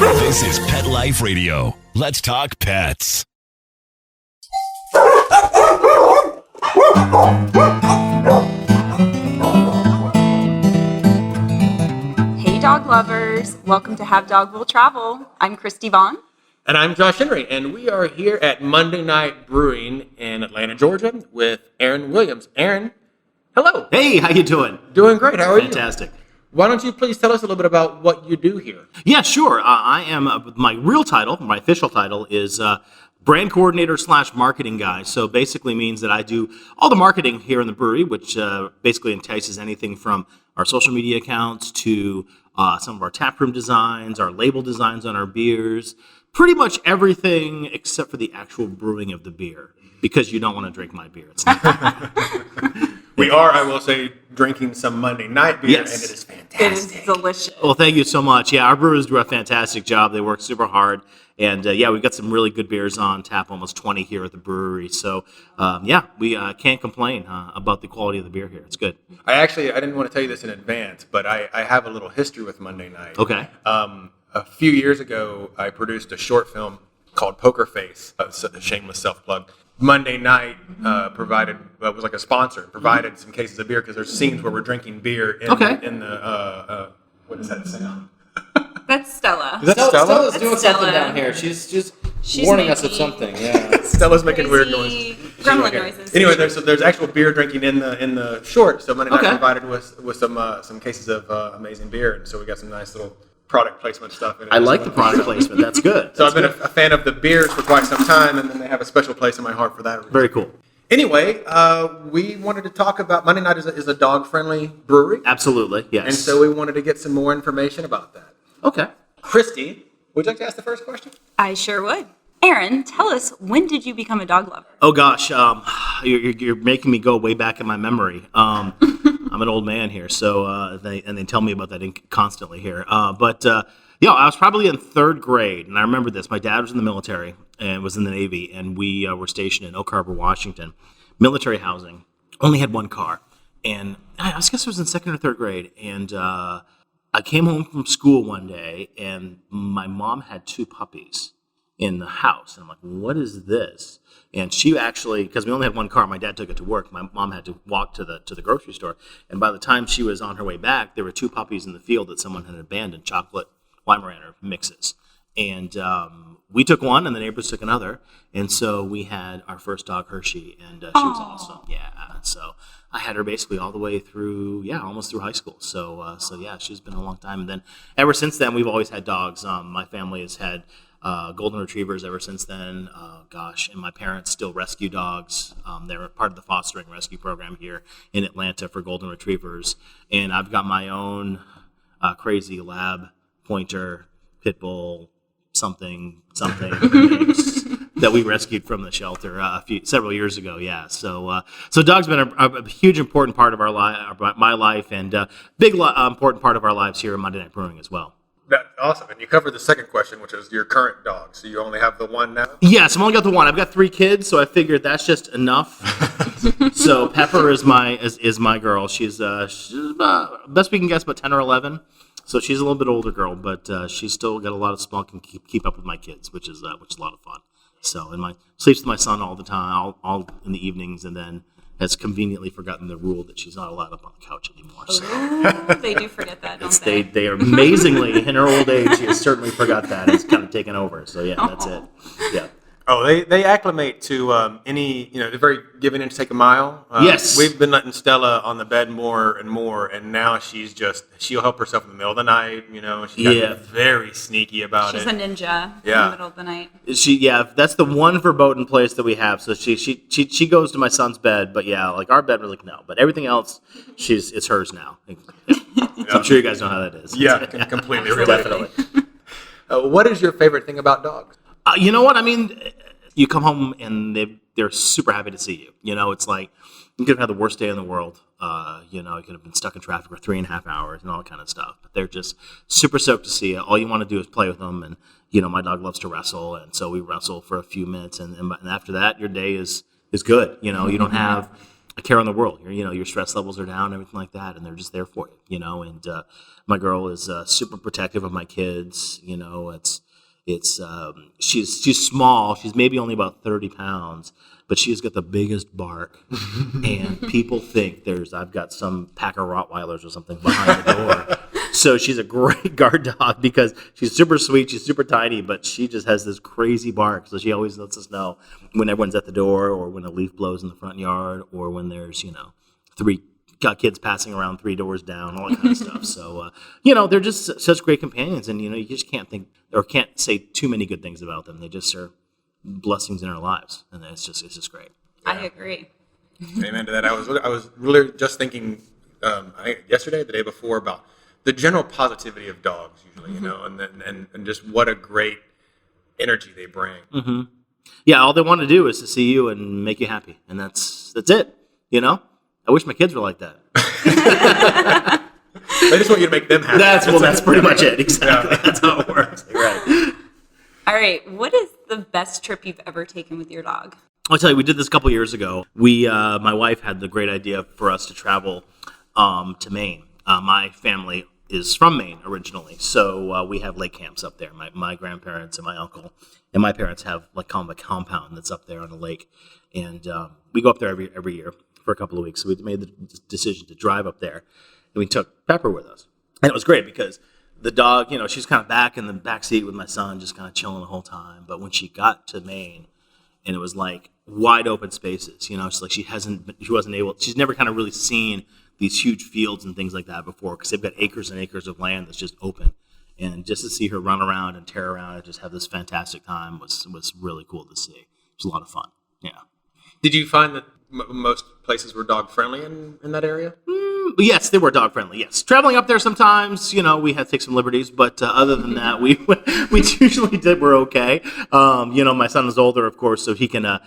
This is Pet Life Radio. Let's talk pets. Hey dog lovers, welcome to Have Dog Will Travel. I'm Kristi Vaughn. And I'm Josh Henry, and we are here at Monday Night Brewing in Atlanta, Georgia with Aaron Williams. Aaron, hello. Hey, how you doing? Doing great. How are you? Fantastic. Why don't you please tell us a little bit about what you do here? Yeah, sure. I am, my real title, my official title is brand coordinator / marketing guy. So basically means that I do all the marketing here in the brewery, which basically entices anything from our social media accounts to some of our taproom designs, our label designs on our beers, pretty much everything except for the actual brewing of the beer, because you don't want to drink my beer. It's not We are, I will say, drinking some Monday Night beer, Yes. and it is fantastic. It is delicious. Well, thank you so much. Yeah, our brewers do a fantastic job. They work super hard. And we've got some really good beers on tap, almost 20 here at the brewery. So, we can't complain about the quality of the beer here. It's good. I didn't want to tell you this in advance, but I have a little history with Monday Night. Okay. A few years ago, I produced a short film called Poker Face, a shameless self-plug. Monday Night was like a sponsor, provided some cases of beer because there's scenes where we're drinking beer in the what is that sound? That's Stella. Is that Stella? Stella's doing Stella. something down here. She's warning us of something. Yeah. Stella's making weird Crazy noises. gremlin noises. Anyway, there's actual beer drinking in the short. So Monday Night Okay. provided with some cases of amazing beer, and so we got some nice little product placement stuff in it. I like the product placement. That's good. So I've been a fan of the beers for quite some time, and then they have a special place in my heart for that reason. Very cool. Anyway, we wanted to talk about Monday Night is a dog-friendly brewery, Absolutely. Yes. and so we wanted to get some more information about that. Okay. Kristi, would you like to ask the first question? I sure would. Aaron, tell us, when did you become a dog lover? Oh gosh, you're making me go way back in my memory. I'm an old man here, so they tell me about that constantly here. I was probably in third grade, and I remember this. My dad was in the military and was in the Navy, and we were stationed in Oak Harbor, Washington. Military housing, only had one car, and I guess it was in second or third grade, and I came home from school one day, and my mom had two puppies in the house. And I'm like, what is this? And she actually, because we only had one car, my dad took it to work. My mom had to walk to the grocery store. And by the time she was on her way back, there were two puppies in the field that someone had abandoned, chocolate Weimaraner mixes. And we took one, and the neighbors took another. And so we had our first dog, Hershey, and she was awesome. Yeah. So I had her basically all the way through, almost through high school. So she's been a long time. And then ever since then, we've always had dogs. My family has had golden retrievers ever since then. And my parents still rescue dogs. They're part of the fostering rescue program here in Atlanta for golden retrievers. And I've got my own crazy lab pointer, pit bull, something that we rescued from the shelter several years ago. Yeah, so dogs been a huge important part of my life, and big important part of our lives here at Monday Night Brewing as well. That's awesome. And you covered the second question, which is your current dog. So you only have the one now? Yes, I've only got the one. I've got 3 kids, so I figured that's just enough. So Pepper is my girl. She's best we can guess, about 10 or 11. So she's a little bit older girl, but she's still got a lot of spunk and keep up with my kids, which is a lot of fun. So, and sleeps with my son all the time, all in the evenings, and then has conveniently forgotten the rule that she's not allowed up on the couch anymore. So. Ooh, they do forget that, don't they? They are amazingly, in her old age, she has certainly forgot that. It's kind of taken over. So yeah, that's it. Yeah. Oh, they acclimate to any, they're very giving in to take a mile. Yes. We've been letting Stella on the bed more and more, and now she'll help herself in the middle of the night, She's got to be very sneaky about She's it. a ninja in the middle of the night. That's the one verboten place that we have. So she goes to my son's bed, but like our bed, we're like, no. But everything else, it's hers now. Yeah. So I'm sure you guys know how that is. Yeah, completely. Definitely. What is your favorite thing about dogs? You know what? I mean, you come home and they're super happy to see you. It's like you could have had the worst day in the world. You could have been stuck in traffic for 3.5 hours and all that kind of stuff. But they're just super stoked to see you. All you want to do is play with them. And, my dog loves to wrestle. And so we wrestle for a few minutes. And after that, your day is good. You don't have care in the world. Your stress levels are down, everything like that, and they're just there for you. And my girl is super protective of my kids. She's small. She's maybe only about 30 pounds, but she's got the biggest bark. And people think I've got some pack of Rottweilers or something behind the door. So she's a great guard dog because she's super sweet. She's super tiny, but she just has this crazy bark. So she always lets us know when everyone's at the door, or when a leaf blows in the front yard, or when there's, three kids passing around 3 doors down, all that kind of stuff. So, they're just such great companions, and, you just can't think or can't say too many good things about them. They just are blessings in our lives, and it's just great. I agree. Amen to that. I was really just thinking yesterday, the day before, about the general positivity of dogs usually, and just what a great energy they bring. Mm-hmm. Yeah, all they want to do is to see you and make you happy, and that's it. I wish my kids were like that. I just want you to make them happy. That's pretty much it. Exactly. Yeah. That's how it works. Right. All right. What is the best trip you've ever taken with your dog? I'll tell you, we did this a couple years ago. My wife had the great idea for us to travel to Maine. My family is from Maine originally, so we have lake camps up there. My grandparents and my uncle and my parents have kind of a compound that's up there on the lake, and we go up there every year for a couple of weeks. So we made the decision to drive up there, and we took Pepper with us, and it was great because the dog, she's kind of back in the back seat with my son, just kind of chilling the whole time. But when she got to Maine, and it was like wide open spaces, it's like she's never kind of really seen these huge fields and things like that before, because they've got acres and acres of land that's just open. And just to see her run around and tear around and just have this fantastic time was really cool to see. It was a lot of fun. Yeah. Did you find that most places were dog friendly in that area? Yes, they were dog friendly. Yes, traveling up there sometimes, we had to take some liberties, but other than that, we usually we're okay. My son is older, of course, so he can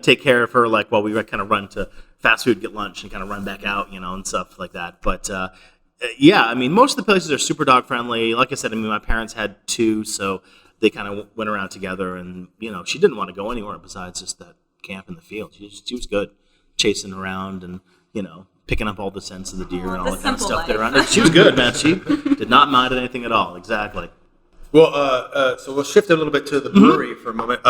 take care of her, like while we kind of run to fast food, get lunch, and kind of run back out, and stuff like that. But most of the places are super dog friendly. Like I said, my parents had 2, so they kind of went around together, and she didn't want to go anywhere besides just that camp in the field. She was good chasing around and picking up all the scents of the deer and all that kind of stuff there around it. She was good, man. She did not mind anything at all. Exactly. Well, so we'll shift a little bit to the brewery for a moment.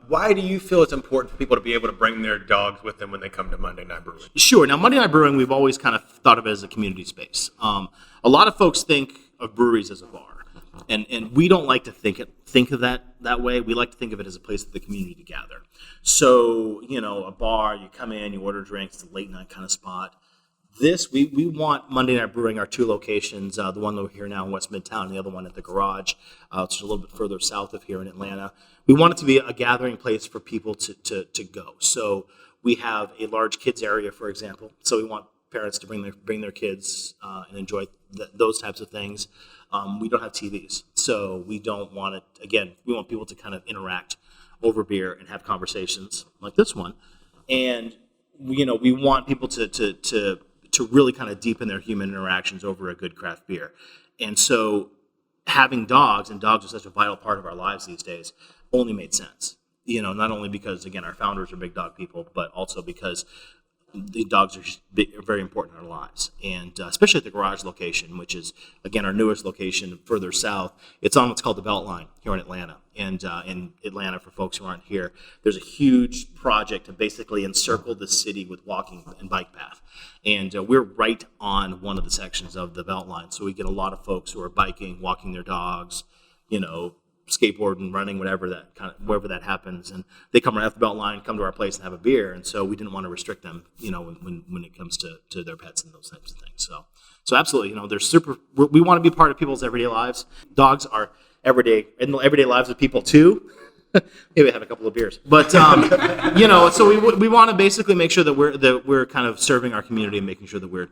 Why do you feel it's important for people to be able to bring their dogs with them when they come to Monday Night Brewing? Sure. Now, Monday Night Brewing, we've always kind of thought of it as a community space. A lot of folks think of breweries as a bar. And we don't like to think of that way. We like to think of it as a place for the community to gather. So, a bar, you come in, you order drinks, it's a late night kind of spot. We want Monday Night Brewing, our 2 locations, the one that we're here now in West Midtown, and the other one at the Garage, which is a little bit further south of here in Atlanta. We want it to be a gathering place for people to go. So we have a large kids area, for example. So we want parents to bring their kids and enjoy those types of things. We don't have TVs, so we don't want it. Again, we want people to kind of interact over beer and have conversations like this one, and we want people to really kind of deepen their human interactions over a good craft beer. And so having dogs, and dogs are such a vital part of our lives these days, only made sense. Not only because, again, our founders are big dog people, but also because the dogs are just very important in our lives. And especially at the Garage location, which is, again, our newest location further south. It's on what's called the Beltline here in Atlanta. And in Atlanta, for folks who aren't here, there's a huge project to basically encircle the city with walking and bike path. And we're right on one of the sections of the Beltline. So we get a lot of folks who are biking, walking their dogs, skateboarding, running, wherever that happens, and they come right off the Beltline, come to our place and have a beer. And so we didn't want to restrict them, when it comes to their pets and those types of things. So absolutely, we want to be part of people's everyday lives. Dogs are in the everyday lives of people too. Maybe have a couple of beers, but so we want to basically make sure that we're kind of serving our community and making sure that we're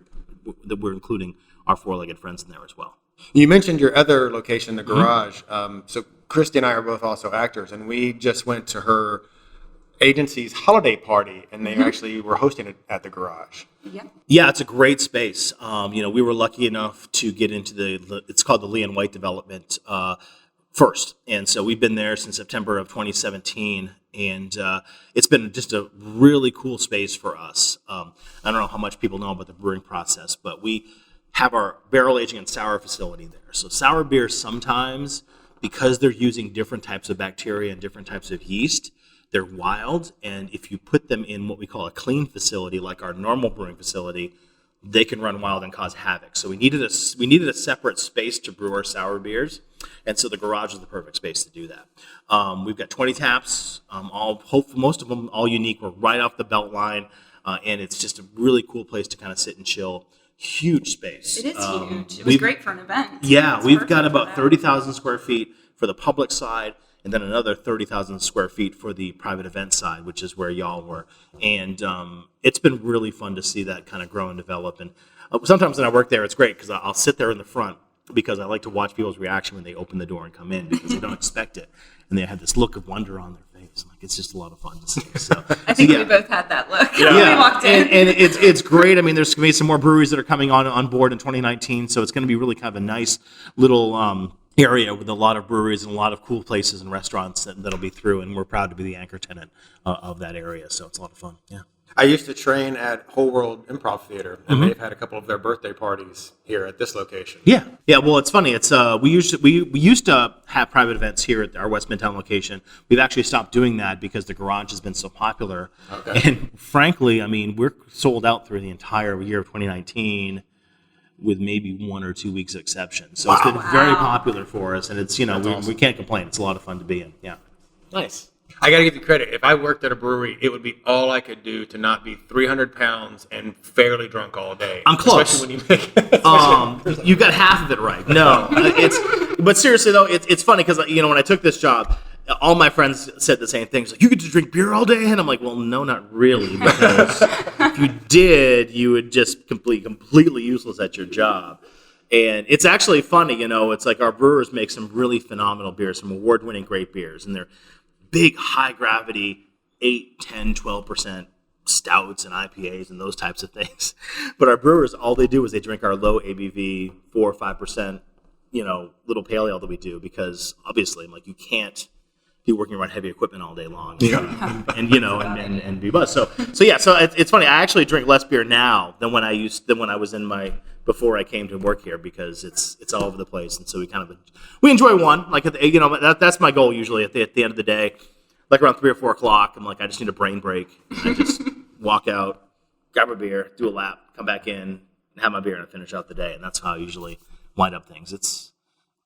including our 4-legged friends in there as well. You mentioned your other location, the Garage. So Kristi and I are both also actors, and we just went to her agency's holiday party, and they actually were hosting it at the Garage. Yeah, it's a great space. We were lucky enough to get into it's called the Lee and White development. first. And so we've been there since September of 2017, and it's been just a really cool space for us. I don't know how much people know about the brewing process, but we have our barrel aging and sour facility there. So sour beers sometimes, because they're using different types of bacteria and different types of yeast, they're wild. And if you put them in what we call a clean facility, like our normal brewing facility, they can run wild and cause havoc. So we needed a separate space to brew our sour beers, and so the garage is the perfect space to do that. We've got 20 taps, most of them all unique. We're right off the belt line, and it's just a really cool place to kind of sit and chill. Huge space. It is huge. It was great for an event. Yeah, we've got about 30,000 square feet for the public side, and then another 30,000 square feet for the private event side, which is where y'all were. And it's been really fun to see that kind of grow and develop. And sometimes when I work there, it's great because I'll sit there in the front because I like to watch people's reaction when they open the door and come in because they don't expect it. And they have this look of wonder on their face. Like, it's just a lot of fun to see. So I think we both had that look when we walked in. And it's great. I mean, there's going to be some more breweries that are coming on board in 2019. So it's going to be really kind of a nice little area with a lot of breweries and a lot of cool places and restaurants that'll be through, and we're proud to be the anchor tenant of that area. So it's a lot of fun. Yeah. I used to train at Whole World Improv Theater, and they've had a couple of their birthday parties here at this location. Yeah. Well, it's funny. It's we used to have private events here at our West Midtown location. We've actually stopped doing that because the garage has been so popular. Okay. And frankly, I mean, we're sold out through the entire year of 2019. With maybe 1 or 2 weeks exception. So It's been very popular for us, and it's, we can't complain. It's a lot of fun to be in. Yeah. Nice. I got to give you credit. If I worked at a brewery, it would be all I could do to not be 300 pounds and fairly drunk all day. I'm close. Especially when you make you got half of it right. No, but seriously though, it's funny because when I took this job, all my friends said the same thing. It's like, you get to drink beer all day? And I'm like, well, no, not really, because if you did, you would just completely useless at your job. And it's actually funny, it's like our brewers make some really phenomenal beers, some award-winning great beers, and they're big, high-gravity, 8, 10, 12% stouts and IPAs and those types of things. But our brewers, all they do is they drink our low ABV, 4 or 5%, little pale ale that we do, because obviously, I'm like, you can't be working around heavy equipment all day long, and be buzzed. So it's funny. I actually drink less beer now than when I was in before I came to work here, because it's all over the place, and so we enjoy one. Like that's my goal usually at the end of the day, like around 3 or 4 o'clock. I'm like, I just need a brain break. I just walk out, grab a beer, do a lap, come back in, and have my beer, and finish out the day. And that's how I usually wind up things.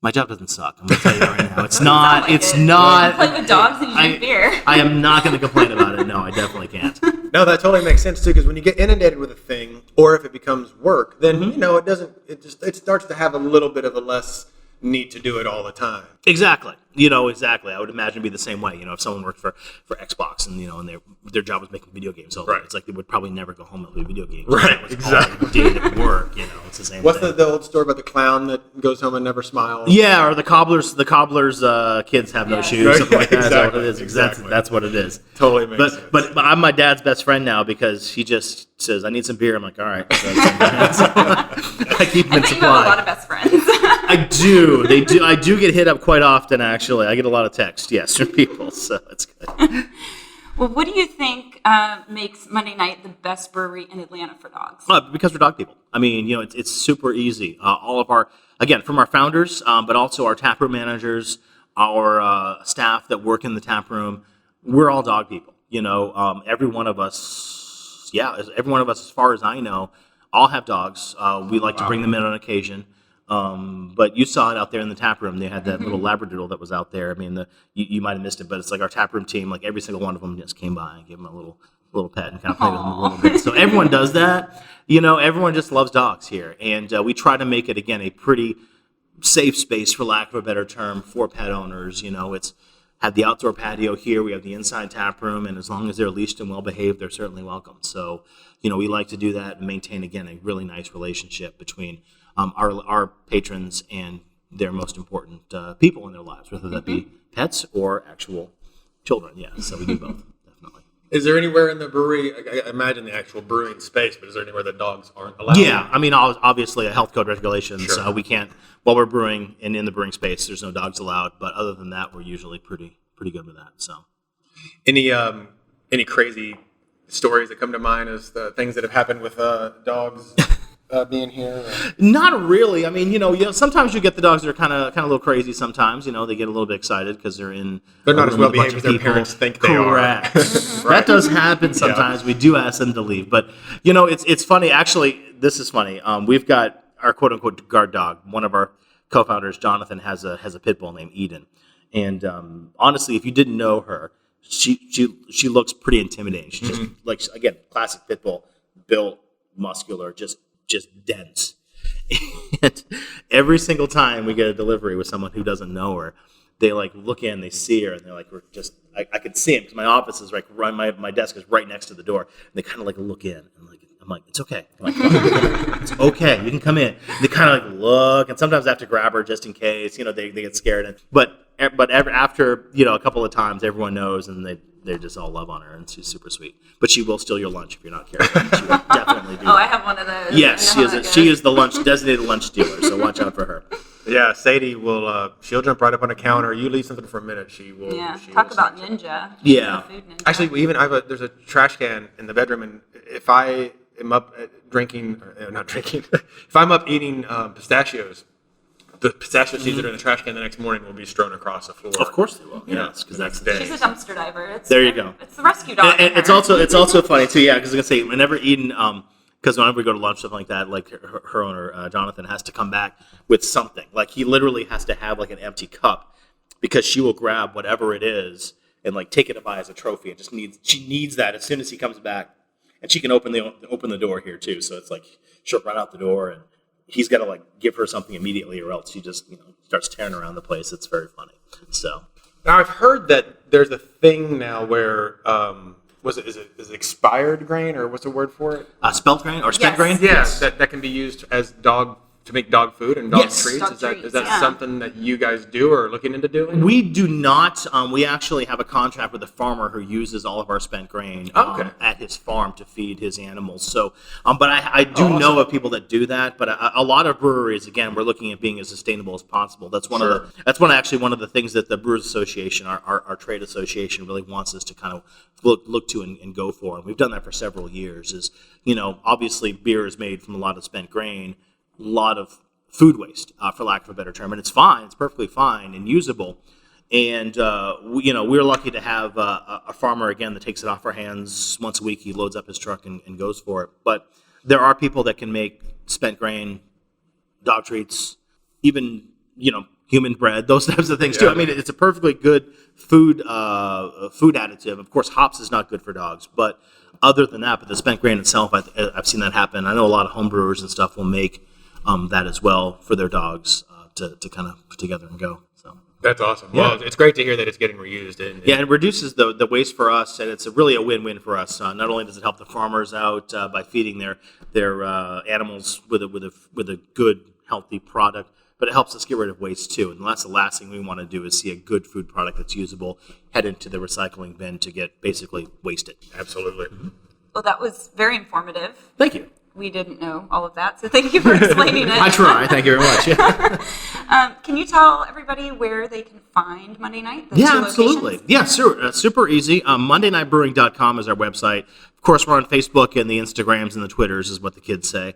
My job doesn't suck. I'm going to tell you right now. It's not. It's not. You play with dogs and you drink beer. I am not going to complain about it. No, I definitely can't. No, that totally makes sense too. Because when you get inundated with a thing, or if it becomes work, then it doesn't. It starts to have a little bit of a less need to do it all the time. Exactly. Exactly. I would imagine it'd be the same way. If someone worked for Xbox and their job was making video games all day, it's like they would probably never go home and play video games. Right. Exactly. All they did at work. It's the same. What's thing. the old story about the clown that goes home and never smiles? Yeah, or the cobbler's kids have no shoes. Right. Something like that. Exactly. That's what it is. Exactly. That's what it is. Totally makes sense. But I'm my dad's best friend now because he just says, I need some beer. I'm like, all right. So I keep him in supply. You have a lot of best friends. I do. They do. I do get hit up quite often, actually. I get a lot of texts, yes, from people, so that's good. Well, what do you think makes Monday Night the best brewery in Atlanta for dogs? Because we're dog people. I mean, it's super easy. All of our, again, from our founders, but also our taproom managers, our staff that work in the taproom, we're all dog people. Every one of us, as far as I know, all have dogs. We like to bring them in on occasion. But you saw it out there in the tap room. They had that little Labradoodle that was out there. I mean, you might have missed it, but it's like our tap room team. Like every single one of them just came by and gave them a little pet and kind of played with them a little bit. So everyone does that. Everyone just loves dogs here, and we try to make it again a pretty safe space, for lack of a better term, for pet owners. It's had the outdoor patio here. We have the inside tap room, and as long as they're leashed and well behaved, they're certainly welcome. So we like to do that and maintain again a really nice relationship between our patrons and their most important people in their lives, whether that be pets or actual children. Yeah, so we do both, definitely. Is there anywhere in the brewery, I imagine the actual brewing space, but is there anywhere that dogs aren't allowed? Yeah, I mean, obviously, a health code regulations. Sure. We can't, while we're brewing and in the brewing space, there's no dogs allowed. But other than that, we're usually pretty good with that. So, Any crazy stories that come to mind as the things that have happened with dogs being here? Or? not really. I mean, sometimes you get the dogs that are kind of a little crazy. Sometimes, they get a little bit excited because they're in. They're not a as room well with a bunch behaved of as their people. parents think they Correct. are. That does happen sometimes. We do ask them to leave, but it's funny. Actually, this is funny. We've got our quote unquote guard dog. One of our co-founders, Jonathan, has a pit bull named Eden, and honestly, if you didn't know her, she looks pretty intimidating. She's just like, again, classic pit bull, built, muscular, just dense. And every single time we get a delivery with someone who doesn't know her, they like look in, they see her, and they're like, I could see him because my office is like my desk is right next to the door. And they kind of like look in, and I'm like, it's okay. I'm like, it's okay. You can come in. And they kind of like look, and sometimes I have to grab her just in case, they get scared. But after a couple of times, everyone knows, and they just all love on her, and she's super sweet. But she will steal your lunch if you're not careful. She will definitely do that. I have one of those. Yes, she is the designated lunch stealer, so watch out for her. Yeah, Sadie will. She'll jump right up on the counter. You leave something for a minute, she will. Yeah, she talk will about snatch it. ninja. Yeah. Food ninja. Actually, there's a trash can in the bedroom, and if I am up not drinking, if I'm up eating pistachios, the pistachio seeds that are in the trash can the next morning will be strewn across the floor. Of course they will. Yes, because that's the day. She's a dumpster diver. There you go. It's the rescue dog. And it's also funny too. Yeah, because I was gonna say whenever Eden, because whenever we go to lunch, something like that, like her owner Jonathan has to come back with something. Like he literally has to have like an empty cup because she will grab whatever it is and like take it to buy as a trophy. And she needs that as soon as he comes back, and she can open the door here too. So it's like she'll run out the door and he's got to like give her something immediately, or else she just starts tearing around the place. It's very funny. So Now I've heard that there's a thing now where is it expired grain, or what's the word for it? spelt grain or spent Yes. grain? Yes, that can be used as to make dog food and dog Yes. treats. Dog Is that treats, is that yeah. something that you guys do or are looking into doing? We do not. We actually have a contract with a farmer who uses all of our spent grain Okay. at his farm to feed his animals. So, but I do know of people that do that. But a lot of breweries, again, we're looking at being as sustainable as possible. That's one of the things that the Brewers Association, our trade association, really wants us to kind of look to and go for. And we've done that for several years. Is obviously beer is made from a lot of spent grain, a lot of food waste, for lack of a better term, and it's fine. It's perfectly fine and usable. And we're lucky to have a farmer again that takes it off our hands once a week. He loads up his truck and goes for it. But there are people that can make spent grain, dog treats, even human bread, those types of things too. Yeah. I mean, it's a perfectly good food additive. Of course, hops is not good for dogs, but other than that, but the spent grain itself, I've seen that happen. I know a lot of home brewers and stuff will make that as well for their dogs to kind of put together and go. So That's awesome. Yeah. Well, it's great to hear that it's getting reused. yeah, it reduces the waste for us, and it's really a win-win for us. Not only does it help the farmers out by feeding their animals with a good, healthy product, but it helps us get rid of waste too. And that's the last thing we want to do is see a good food product that's usable head into the recycling bin to get basically wasted. Absolutely. Well, that was very informative. Thank you. We didn't know all of that, so thank you for explaining it. I try. Thank you very much. Yeah. Can you tell everybody where they can find Monday Night? The Yeah, two absolutely. locations? Yeah, sure. Super easy. MondayNightBrewing.com is our website. Of course, we're on Facebook and the Instagrams and the Twitters is what the kids say.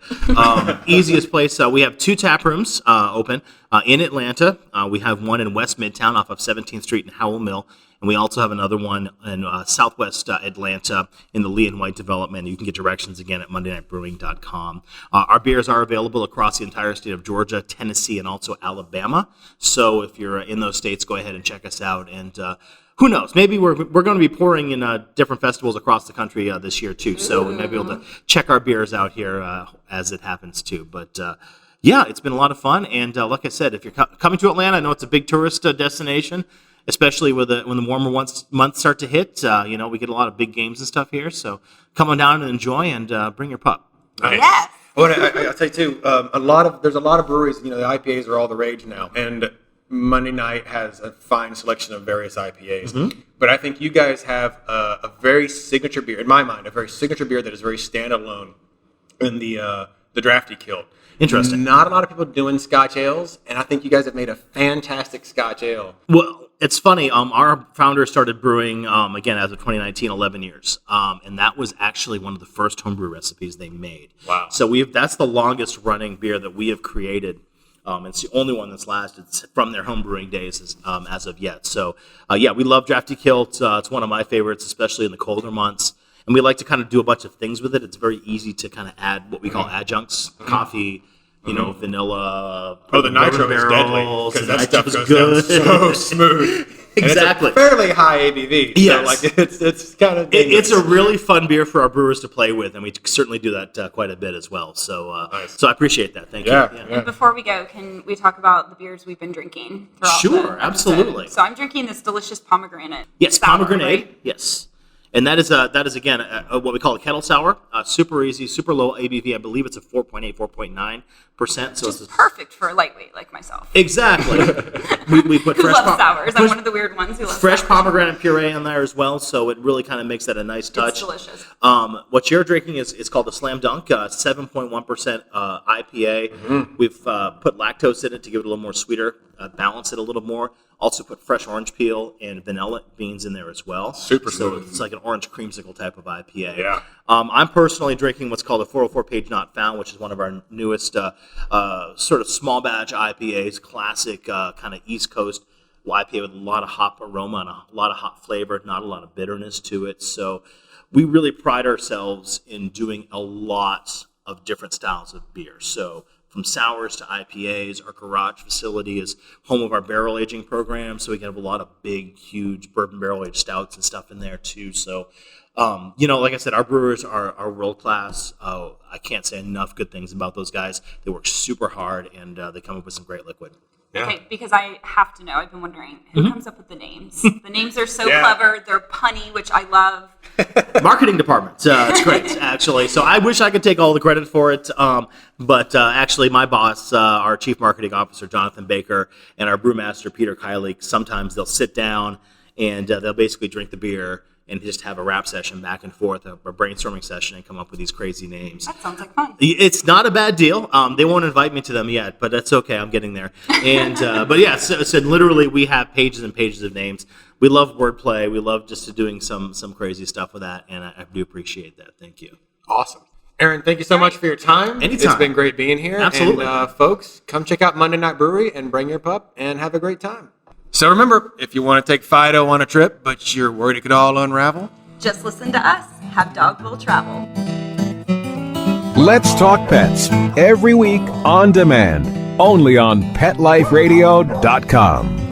Easiest place. We have 2 tap rooms open in Atlanta. We have one in West Midtown off of 17th Street in Howell Mill. And we also have another one in Southwest Atlanta in the Lee and White development. You can get directions again at MondayNightBrewing.com. Our beers are available across the entire state of Georgia, Tennessee, and also Alabama. So if you're in those states, go ahead and check us out. And who knows? Maybe we're going to be pouring in different festivals across the country this year too. So we might be able to check our beers out here as it happens too. But yeah, it's been a lot of fun. And like I said, if you're coming to Atlanta, I know it's a big tourist destination. Especially when the warmer months start to hit, we get a lot of big games and stuff here. So come on down and enjoy, and bring your pup. Nice. Yes. Well, I'll tell you too. There's a lot of breweries. The IPAs are all the rage now, and Monday night has a fine selection of various IPAs, but I think you guys have a very signature beer, in my mind, a very signature beer that is very standalone in the Drafty Kilt. Interesting. Not a lot of people doing Scotch ales, and I think you guys have made a fantastic Scotch ale. Well, it's funny. Our founder started brewing, again, as of 2019, 11 years. And that was actually one of the first homebrew recipes they made. Wow. So that's the longest running beer that we have created. It's the only one that's lasted from their homebrewing days as of yet. So, we love Drafty Kilt. It's one of my favorites, especially in the colder months. And we like to kind of do a bunch of things with it. It's very easy to kind of add what we call adjuncts, coffee, vanilla. The nitro is deadly because that stuff goes down so smooth. Exactly. And it's a fairly high ABV. Yes. So it's kind of it's a really fun beer for our brewers to play with, and we certainly do that quite a bit as well. So nice. So I appreciate that. Thank you. And before we go, can we talk about the beers we've been drinking throughout the episode? Absolutely. So I'm drinking this delicious pomegranate. Yes, sour, pomegranate. right? Yes. And that is again what we call a kettle sour. Super easy, super low ABV. I believe it's a 4.8, 4.9%. So Which is perfect for a lightweight like myself. Exactly. we put Who fresh loves sours? I'm one of the weird ones who loves fresh sours. pomegranate puree in there as well. So it really kind of makes that a nice touch. It's delicious. What you're drinking is called a Slam Dunk, 7.1% IPA. We've put lactose in it to give it a little more sweeter, balance it a little more. Also put fresh orange peel and vanilla beans in there as well. Super So smooth. it's like an orange creamsicle type of IPA. Yeah. I'm personally drinking what's called a 404 Page Not Found, which is one of our newest sort of small batch IPAs, classic kind of East Coast IPA with a lot of hop aroma and a lot of hop flavor, not a lot of bitterness to it. So we really pride ourselves in doing a lot of different styles of beer. So from sours to IPAs, our garage facility is home of our barrel aging program, so we can have a lot of big, huge bourbon barrel aged stouts and stuff in there too. So, like I said, our brewers are world class. I can't say enough good things about those guys. They work super hard, and they come up with some great liquid. Yeah. Okay, because I have to know, I've been wondering, who comes up with the names? The names are so clever, they're punny, which I love. Marketing department. It's great, actually. So I wish I could take all the credit for it. But actually, my boss, our chief marketing officer, Jonathan Baker, and our brewmaster, Peter Kylie, sometimes they'll sit down and they'll basically drink the beer and just have a rap session back and forth, a brainstorming session, and come up with these crazy names. That sounds like fun. It's not a bad deal. They won't invite me to them yet, but that's okay. I'm getting there. And but yeah, so literally we have pages and pages of names. We love wordplay. We love just doing some crazy stuff with that, and I do appreciate that. Thank you. Awesome. Aaron, thank you so much for your time. Anytime. It's been great being here. Absolutely. And folks, come check out Monday Night Brewery and bring your pup and have a great time. So remember, if you want to take Fido on a trip, but you're worried it could all unravel, Just listen to us. Have Dogville travel. Let's Talk Pets, every week on demand, only on PetLifeRadio.com.